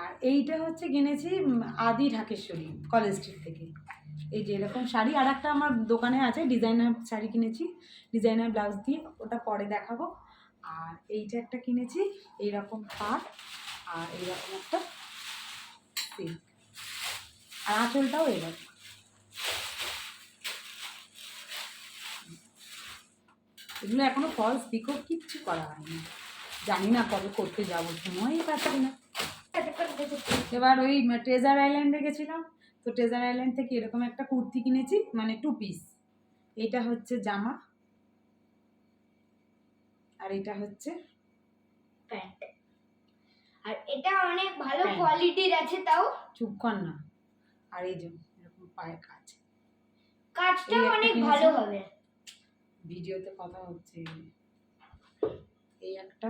আর এইটা হচ্ছে কিনেছি আদি ঢাকেশ্বরী কলেজ স্ট্রিট থেকে। এই যে এরকম শাড়ি, আর একটা আমার দোকানে আছে ডিজাইনার শাড়ি কিনেছি, ডিজাইনার ব্লাউজ দিয়ে, ওটা পরে দেখাবো। আর এইটা একটা কিনেছি এইরকম পাট, আর এইরকম একটা সিল্ক, আর আঁচলটাও এরকম। এগুলো এখনো ফলস পিকো কিচ্ছু করা হয়নি, জানি না কবে করতে যাবো, সময়ই পাচ্ছি না। এবার ওই ট্রেজার আইল্যান্ডে গেছিলাম, তো ট্রেজার আইল্যান্ড থেকে এরকম একটা কুর্তি কিনেছি, মানে 2 পিস। এটা হচ্ছে জামা, আর এটা হচ্ছে প্যান্ট। আর এটা অনেক ভালো কোয়ালিটির আছে, তাও চুপ কর না। আর এই যে এরকম পায়ে কাজ, কাজটা অনেক ভালো হবে। ভিডিওতে কথা হচ্ছে। এই একটা,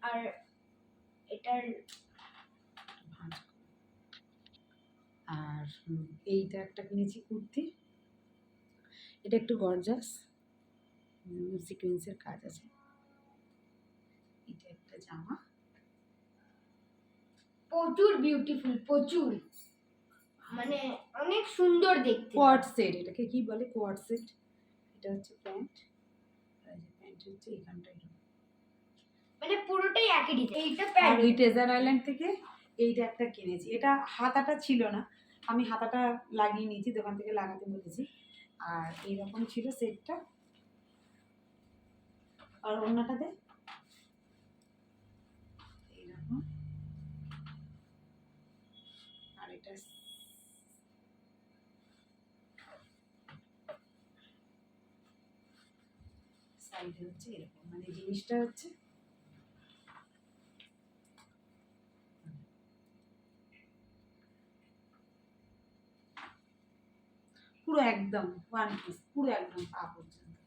আর এটার আর এইটা একটা কিনেছি কুর্তি, এটা একটু গর্জাস, সিকোয়েন্সের কাজ আছে। এটা একটা জামা, প্রচুর বিউটিফুল, প্রচুর, মানে অনেক সুন্দর দেখতে। কোয়ার্ড সেট, এটাকে কি বলে, কোয়ার্ড সেট। এটা হচ্ছে প্যান্ট, আর এই প্যান্ট হচ্ছে এখানটা, মানে পুরোটাই একই ডিজাইন। এইটা আর প্যান্ট। ওই ট্রেজার আইল্যান্ড থেকে এইটা একটা কিনেছি, এটা হাতাটা ছিল না, আমি হাতাটা লাগিয়ে নিয়েছি, দোকান থেকে লাগাতে বলেছি। আর এইরকম ছিল সেটটা, আর ওড়নাটা দে এইরকম। আর এটা সাইডে হচ্ছে এরকম, মানে জিনিসটা হচ্ছে পুরো একদম ওয়ান পিস, পুরো একদম পা পর্যন্ত।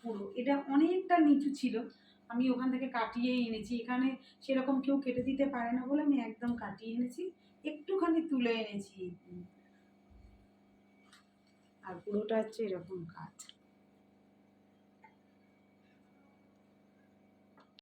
পুরো এটা অনেকটা নিচু ছিল, আমি ওখান থেকে কাটিয়ে এনেছি, এখানে সেরকম কেউ কেটে দিতে পারে না বলে আমি একদম কাটিয়ে এনেছি, একটুখানি তুলে এনেছি। আর পুরোটা হচ্ছে এরকম কাজ।